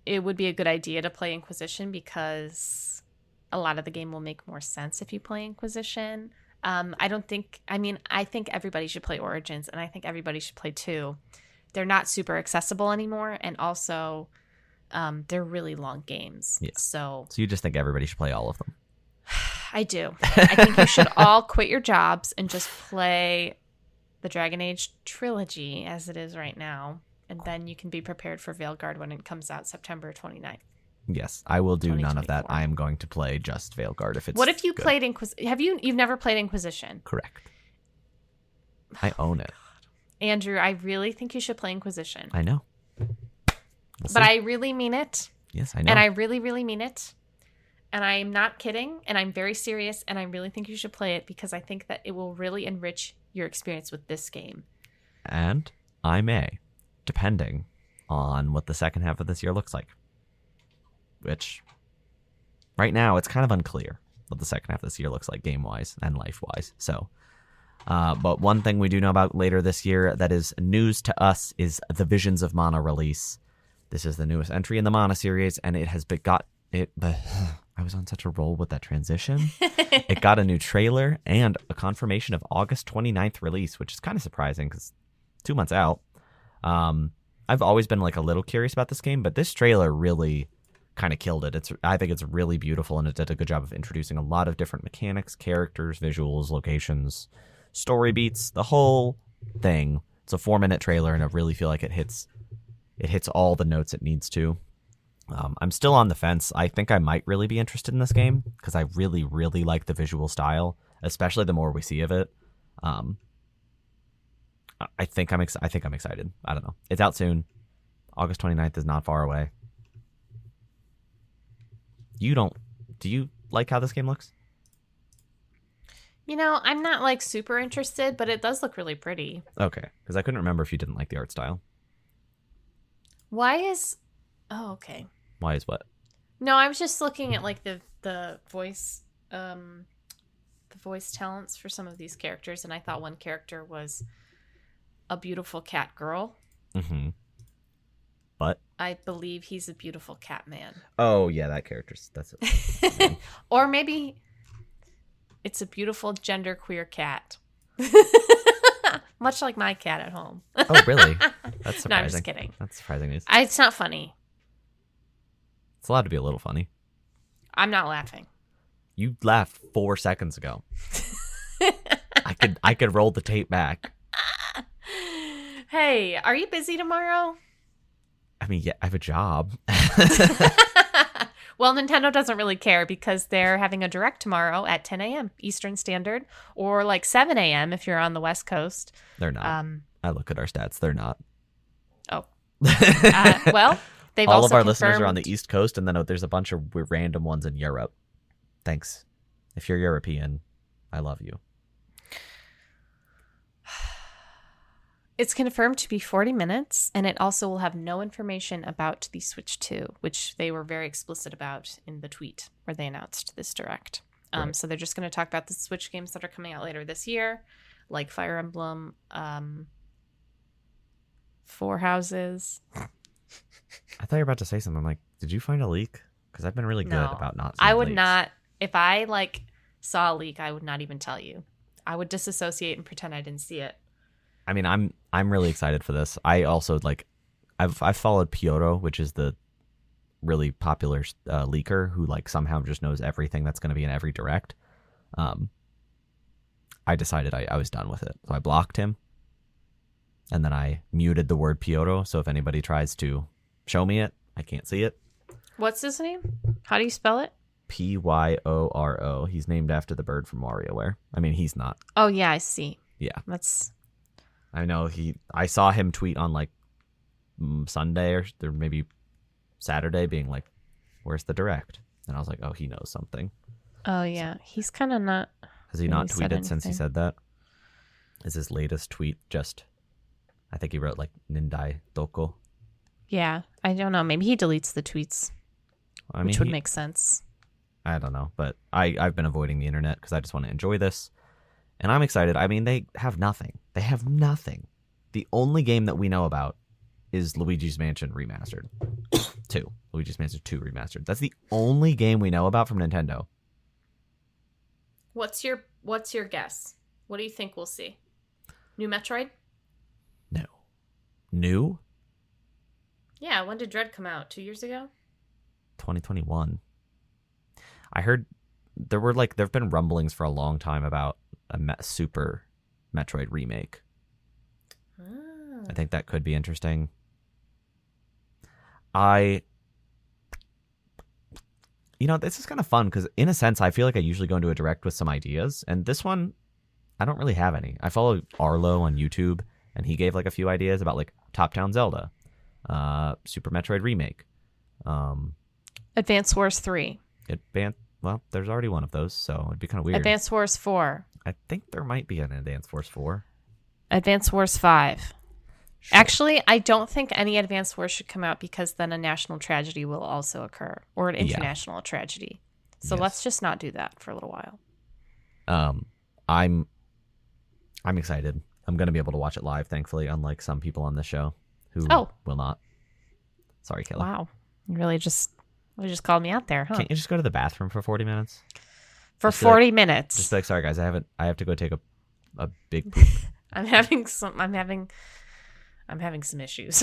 it would be a good idea to play Inquisition because a lot of the game will make more sense if you play Inquisition. I think everybody should play Origins, and I think everybody should play 2. They're not super accessible anymore, and also they're really long games. Yeah. So you just think everybody should play all of them? I do. I think you should all quit your jobs and just play the Dragon Age trilogy as it is right now. And then you can be prepared for Veilguard when it comes out September 29th. Yes, I will do none of that. I am going to play just Veilguard if it's What if you good. played Inquisition? You've never played Inquisition? Correct. I own it. Andrew, I really think you should play Inquisition. I know. But I really mean it. Yes, I know. And I really, really mean it. And I'm not kidding. And I'm very serious. And I really think you should play it because I think that it will really enrich your experience with this game. And I may, depending on what the second half of this year looks like. Which, right now, it's kind of unclear what the second half of this year looks like game-wise and life-wise. So, but one thing we do know about later this year that is news to us is the Visions of Mana release. This is the newest entry in the Mana series, and it has I was on such a roll with that transition. It got a new trailer and a confirmation of August 29th release, which is kind of surprising because 2 months out. I've always been like a little curious about this game, but this trailer really kind of killed it. I think it's really beautiful, and it did a good job of introducing a lot of different mechanics, characters, visuals, locations, story beats, the whole thing. It's a 4-minute trailer, and I really feel like it hits all the notes it needs to. I'm still on the fence. I think I might really be interested in this game because I really, really like the visual style, especially the more we see of it. I think I'm excited. I don't know. It's out soon. August 29th is not far away. Do you like how this game looks? I'm not like super interested, but it does look really pretty. Okay, because I couldn't remember if you didn't like the art style. Oh, okay. Why is what? No, I was just looking at like the voice talents for some of these characters, and I thought one character was a beautiful cat girl. Mm-hmm. But I believe he's a beautiful cat man. Oh yeah, that's it. Or maybe it's a beautiful genderqueer cat. Much like my cat at home. Oh really? That's surprising. No, I'm just kidding. That's surprising news. It's not funny. It's allowed to be a little funny. I'm not laughing. You laughed 4 seconds ago. I could roll the tape back. Hey, are you busy tomorrow? I mean, yeah, I have a job. Well, Nintendo doesn't really care because they're having a direct tomorrow at 10 a.m. Eastern Standard, or like 7 a.m. if you're on the West Coast. They're not. I look at our stats. They're not. Oh. Well, they've all also of our confirmed... listeners are on the East Coast, and then there's a bunch of random ones in Europe. Thanks. If you're European, I love you. It's confirmed to be 40 minutes, and it also will have no information about the Switch 2, which they were very explicit about in the tweet where they announced this direct. Right. So they're just going to talk about the Switch games that are coming out later this year, like Fire Emblem, Four Houses. I thought you were about to say something like, did you find a leak? Because I've been really good about not seeing I would leaks. not. If I saw a leak, I would not even tell you. I would disassociate and pretend I didn't see it. I mean, I'm really excited for this. I also I've followed Piotr, which is the really popular leaker who somehow just knows everything that's going to be in every direct. I decided I was done with it, so I blocked him, and then I muted the word Piotr. So if anybody tries to show me it, I can't see it. What's his name? How do you spell it? Pyoro. He's named after the bird from WarioWare. I mean, he's not. Oh yeah, I see. Yeah, that's. I know I saw him tweet on Sunday or maybe Saturday being like, where's the direct? And I was like, oh, he knows something. Oh yeah, he's kind of not. Has he not tweeted since he said that? Is his latest tweet just, I think he wrote Nindai Doko. Yeah, I don't know. Maybe he deletes the tweets, which would make sense. I don't know, but I've been avoiding the internet because I just want to enjoy this. And I'm excited. I mean, they have nothing. They have nothing. The only game that we know about is Luigi's Mansion Remastered. 2. Luigi's Mansion 2 Remastered. That's the only game we know about from Nintendo. What's your guess? What do you think we'll see? New Metroid? No. New? Yeah, when did Dread come out? 2 years ago? 2021. I heard there have been rumblings for a long time about a Super Metroid remake. I think that could be interesting. This is kind of fun because in a sense, I feel like I usually go into a direct with some ideas, and this one, I don't really have any. I follow Arlo on YouTube, and he gave a few ideas about Top Down Zelda, Super Metroid remake, Advance Wars 3. Well, there's already one of those, so it'd be kind of weird. Advance Wars 4. I think there might be an Advance Wars 4. Advance Wars 5. Sure. Actually, I don't think any Advance Wars should come out because then a national tragedy will also occur, or an international tragedy. So let's just not do that for a little while. I'm excited. I'm going to be able to watch it live, thankfully, unlike some people on this show who will not. Sorry, Kelly. Wow. You really just called me out there, huh? Can't you just go to the bathroom for 40 minutes? For 40 minutes. Just sorry guys, I have to go take a big poop. I'm having some issues.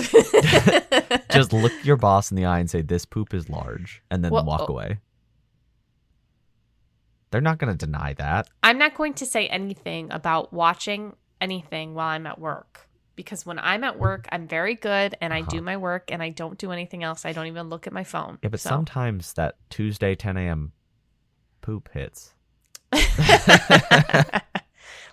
Just look your boss in the eye and say, this poop is large, and then walk away. They're not going to deny that. I'm not going to say anything about watching anything while I'm at work. Because when I'm at work, I'm very good, and I do my work, and I don't do anything else. I don't even look at my phone. Yeah, but sometimes that Tuesday 10 a.m. poop hits.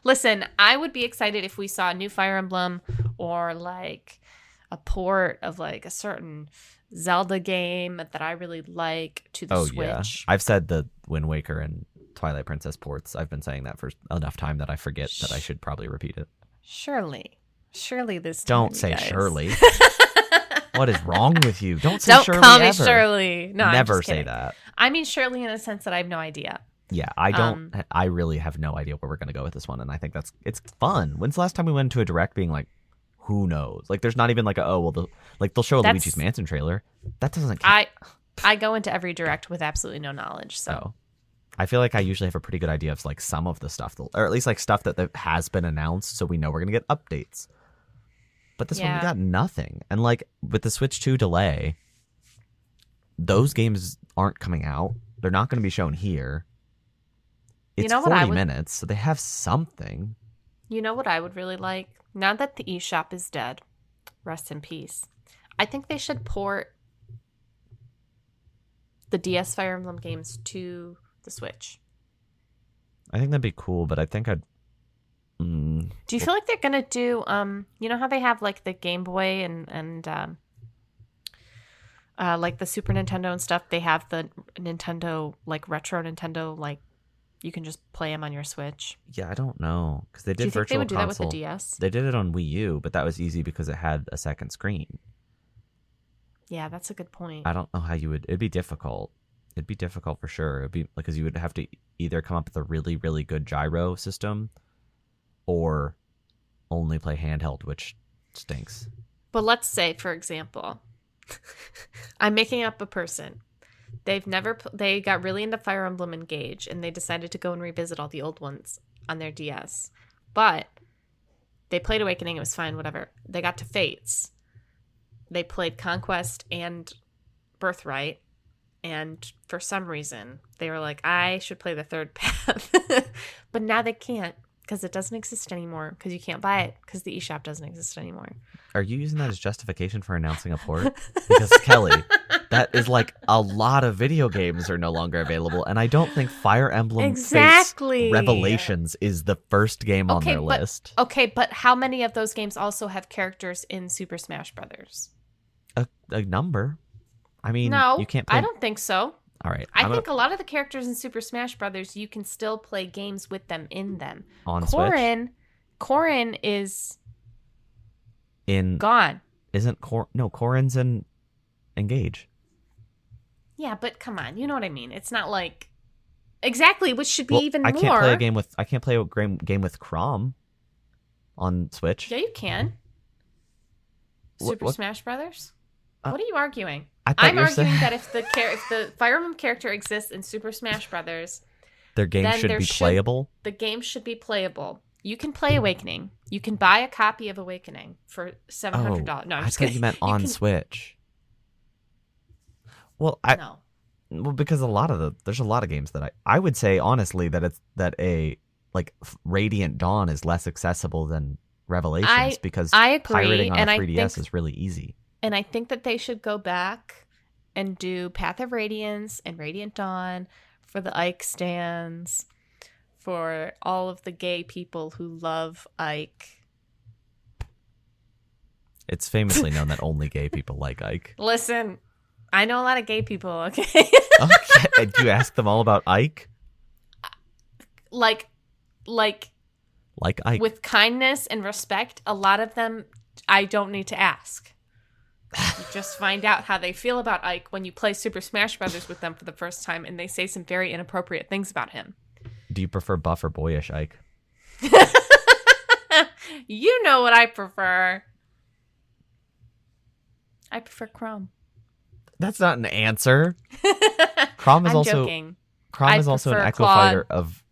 Listen, I would be excited if we saw a new Fire Emblem or a port of a certain Zelda game that I really like to the Switch. Yeah. I've said the Wind Waker and Twilight Princess ports. I've been saying that for enough time that I forget that I should probably repeat it. Surely this time, Don't say guys. surely. What is wrong with you? Don't say Don't surely call me ever. Shirley. No, I'm Never just say kidding. that. I mean Shirley in a sense that I have no idea. Yeah, I don't. I really have no idea where we're gonna go with this one, and I think it's fun. When's the last time we went to a direct being like, who knows? Like, there's not even like they'll show a Luigi's Mansion trailer. That doesn't count. I go into every direct with absolutely no knowledge, so. I feel like I usually have a pretty good idea of like some of the stuff, or at least like stuff that has been announced, so we know we're gonna get updates. But this one we got nothing, and like with the Switch 2 delay, those games aren't coming out. They're not going to be shown here. It's 40 minutes, so they have something. You know what I would really like? Now that the eShop is dead, rest in peace, I think they should port the DS Fire Emblem games to the Switch. I think that'd be cool, but I think I'd... Do you feel like they're going to do... you know how they have like the Game Boy and like the Super Nintendo and stuff? They have the Nintendo, like retro Nintendo, like you can just play them on your Switch. Yeah, I don't know. Because they did do you think Virtual they would do Console. that with the DS? They did it on Wii U, but that was easy because it had a second screen. Yeah, that's a good point. I don't know how you would... It'd be difficult. It'd be difficult for sure. It'd be because you would have to either come up with a really, really good gyro system or only play handheld, which stinks. But let's say, for example, I'm making up a person. They got really into Fire Emblem Engage, and they decided to go and revisit all the old ones on their DS. But they played Awakening, it was fine, whatever. They got to Fates. They played Conquest and Birthright, and for some reason, they were like, I should play the third path. But now they can't, because it doesn't exist anymore, because you can't buy it, because the eShop doesn't exist anymore. Are you using that as justification for announcing a port? Because, Kelly, that is like a lot of video games are no longer available, and I don't think Fire Emblem Fates Revelations is the first game on their list. Okay, but how many of those games also have characters in Super Smash Brothers? A number. I mean, no, you can't play... I don't think so. All right. I think a lot of the characters in Super Smash Brothers, you can still play games with them in them. On Switch? Corrin is gone. Isn't Corrin's in Engage. Yeah, but come on, you know what I mean. It's not like exactly, which should be even more. I can't play a game with Chrom on Switch. Yeah, you can. Super Smash Brothers? What are you arguing? I'm arguing that if the Fire Emblem character exists in Super Smash Brothers, their game should be playable. The game should be playable. You can play Awakening. You can buy a copy of Awakening for $700. No, I'm just kidding. You meant on Switch. Well, no. Well, because there's a lot of games that I would say honestly that a Radiant Dawn is less accessible than Revelations because I agree, pirating on and a 3DS is really easy. And I think that they should go back and do Path of Radiance and Radiant Dawn for the Ike stands, for all of the gay people who love Ike. It's famously known that only gay people like Ike. Listen, I know a lot of gay people, okay? Okay. Do you ask them all about Ike? Like Ike. With kindness and respect, a lot of them I don't need to ask. You just find out how they feel about Ike when you play Super Smash Brothers with them for the first time and they say some very inappropriate things about him. Do you prefer buff or boyish Ike? You know what I prefer. I prefer Chrom. That's not an answer. Chrom is also joking. Chrom is also an Echo Claude. Fighter of...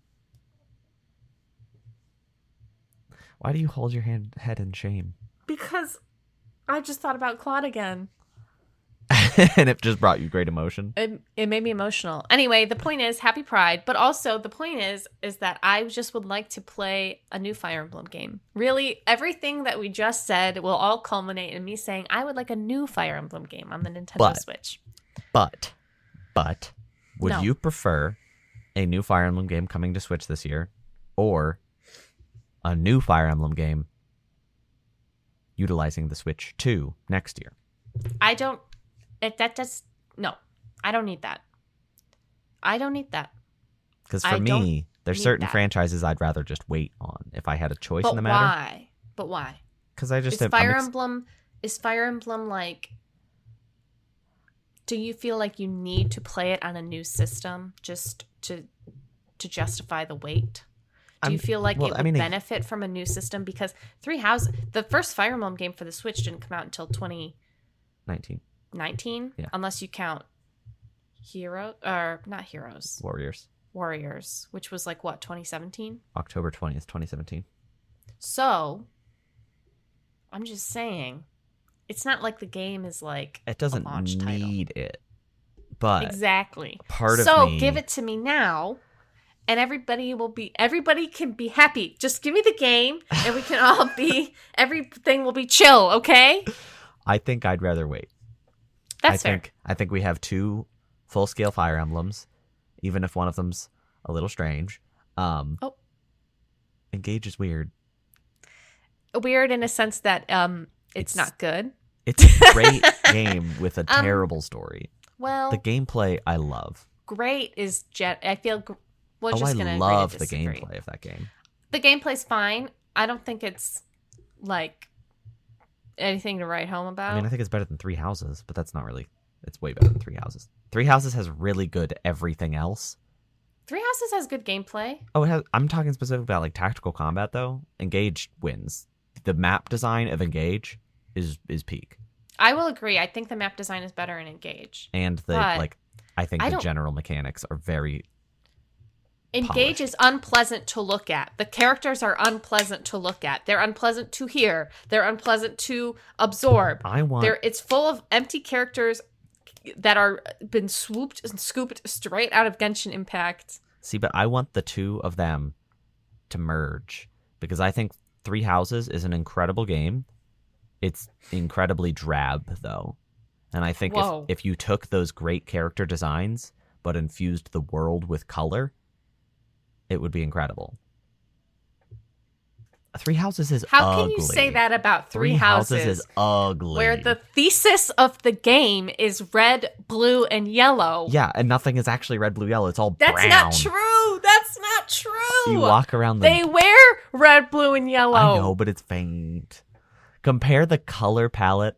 Why do you hold your head in shame? Because I just thought about Claude again. And it just brought you great emotion. It made me emotional. Anyway, the point is, happy Pride. But also, the point is that I just would like to play a new Fire Emblem game. Really, everything that we just said will all culminate in me saying I would like a new Fire Emblem game on the Nintendo Switch. But, would you prefer a new Fire Emblem game coming to Switch this year, or a new Fire Emblem game utilizing the Switch 2 next year? I don't That just no. I don't need that. Because for me, there's certain that. franchises I'd rather just wait on if I had a choice in the matter. Why? But why? Because I just Is Fire Emblem like? Do you feel like you need to play it on a new system just to justify the wait? Do you feel like it would benefit from a new system? Because the first Fire Emblem game for the Switch didn't come out until 2019, yeah. Unless you count Warriors, which was like what, 2017? October 20th, 2017. So, I'm just saying, it's not like the game is like it doesn't a launch need title. it, but exactly. So give it to me now. And everybody can be happy. Just give me the game and we can all everything will be chill, okay? I think I'd rather wait. That's fair. I think we have 2 full-scale Fire Emblems, even if one of them's a little strange. Engage is weird. Weird in a sense that it's not good. It's a great game with a terrible story. Well, the gameplay I love. Great is I feel... I love the gameplay of that game. The gameplay's fine. I don't think it's, like, anything to write home about. I mean, I think it's better than Three Houses, but that's not really... It's way better than Three Houses. Three Houses has really good everything else. Three Houses has good gameplay. Oh, I'm talking specifically about, like, tactical combat, though. Engage wins. The map design of Engage is peak. I will agree. I think the map design is better in Engage. And I think the general mechanics are very... Engage polished. is unpleasant to look at. The characters are unpleasant to look at. They're unpleasant to hear. They're unpleasant to absorb. It's full of empty characters that are been swooped and scooped straight out of Genshin Impact. See, but I want the 2 of them to merge because I think Three Houses is an incredible game. It's incredibly drab, though. And I think if you took those great character designs but infused the world with color, it would be incredible. Three Houses is ugly. How can you say that about Three Houses is ugly. Where the thesis of the game is red, blue, and yellow. Yeah, and nothing is actually red, blue, yellow. It's all brown. That's not true. That's not true. You walk around They wear red, blue, and yellow. I know, but it's faint. Compare the color palette,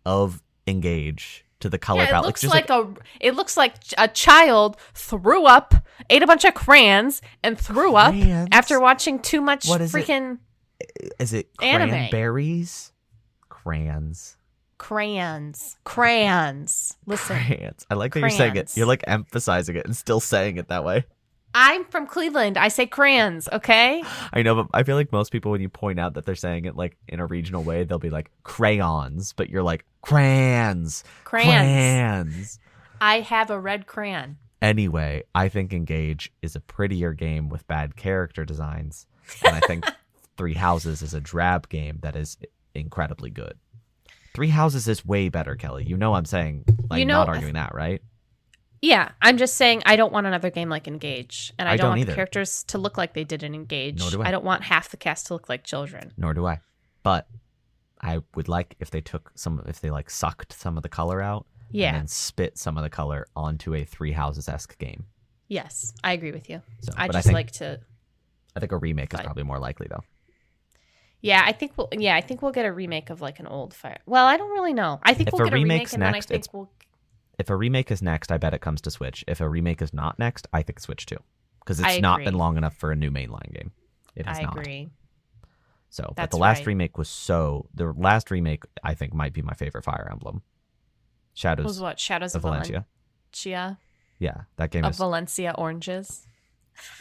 of Engage to the color palette. It looks like a child threw up, ate a bunch of crayons, and threw up after watching too much freaking. Is it anime? Cranberries? Crayons. Listen. Crayons. I like that you're saying it. You're emphasizing it and still saying it that way. I'm from Cleveland. I say crayons, okay? I know, but I feel like most people, when you point out that they're saying it in a regional way, they'll be like crayons, but you're like crayons. I have a red crayon. Anyway, I think Engage is a prettier game with bad character designs, and I think Three Houses is a drab game that is incredibly good. Three Houses is way better, Kelly. You know I'm saying, not arguing that, right? Yeah, I'm just saying I don't want another game like Engage. And I don't want either. The characters to look like they did in Engage. Nor do I. I don't want half the cast to look like children. Nor do I. But I would like if they sucked some of the color out and then spit some of the color onto a Three Houses-esque game. Yes, I agree with you. So, I think a remake is probably more likely, though. Yeah, I think we'll get a remake of an old Fire. Well, I don't really know. I think we'll get a remake, and then I think we'll. If a remake is next, I bet it comes to Switch. If a remake is not next, I think Switch too. Because it's not been long enough for a new mainline game. It has not. I agree. So, but the last remake The last remake, I think, might be my favorite Fire Emblem. Shadows of Valencia. Yeah, that game is... Valencia Oranges.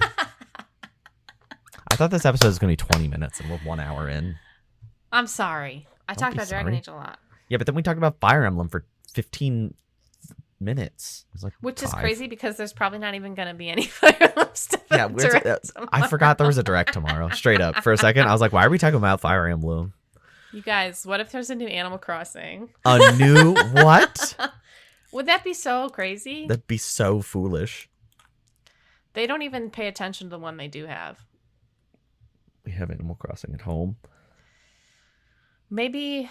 I thought this episode was going to be 20 minutes and we're 1 hour in. I'm sorry. I talked about Dragon Age a lot. Yeah, but then we talked about Fire Emblem for 15 minutes. It was Which is crazy because there's probably not even going to be any Fire Emblem stuff. Yeah, I forgot there was a direct tomorrow. Straight up. For a second, I was like, why are we talking about Fire Emblem? You guys, what if there's a new Animal Crossing? A new what? Would that be so crazy? That'd be so foolish. They don't even pay attention to the one they do have. We have Animal Crossing at home. Maybe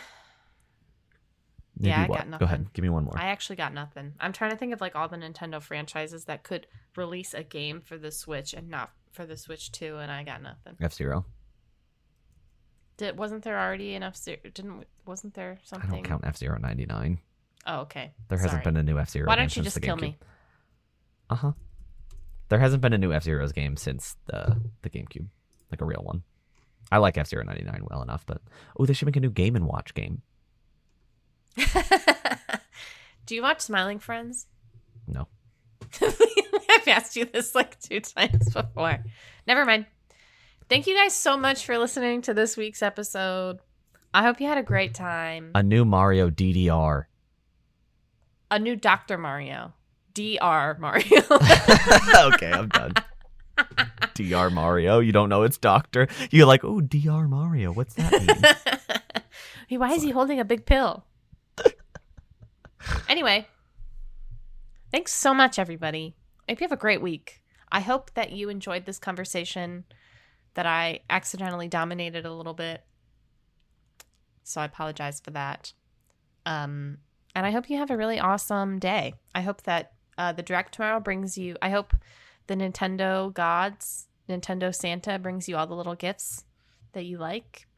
Maybe Yeah, I what? got nothing. Go ahead. Give me one more. I actually got nothing. I'm trying to think of like all the Nintendo franchises that could release a game for the Switch and not for the Switch 2, and I got nothing. F-Zero. Wasn't there already an F-Zero? Wasn't there something? I don't count F-Zero 99. Oh, okay. There hasn't been a new F-Zero Why game don't you since just the kill GameCube. me? Uh-huh. There hasn't been a new F-Zero's game since the GameCube. Like a real one. I like F-Zero 99 well enough, but... Oh, they should make a new Game & Watch game. Do you watch Smiling Friends? No. I've asked you this like 2 times before. Never mind. Thank you guys so much for listening to this week's episode. I hope you had a great time. A new Mario DDR. A new Dr. Mario. DR Mario. Okay, I'm done. DR Mario. You don't know it's Doctor. You're like, oh, DR Mario. What's that mean? Hey, why is he holding a big pill? Anyway, thanks so much, everybody. I hope you have a great week. I hope that you enjoyed this conversation that I accidentally dominated a little bit. So I apologize for that. And I hope you have a really awesome day. I hope that the direct tomorrow brings you... I hope the Nintendo gods, Nintendo Santa, brings you all the little gifts that you like.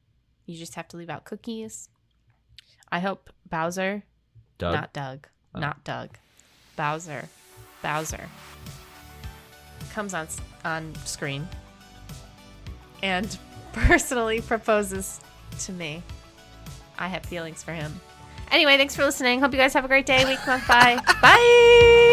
You just have to leave out cookies. I hope Bowser... Doug? Not Doug. Oh. Not Doug. Bowser comes on screen and personally proposes to me. I have feelings for him. Anyway, thanks for listening. Hope you guys have a great day, week, month. Bye. Bye.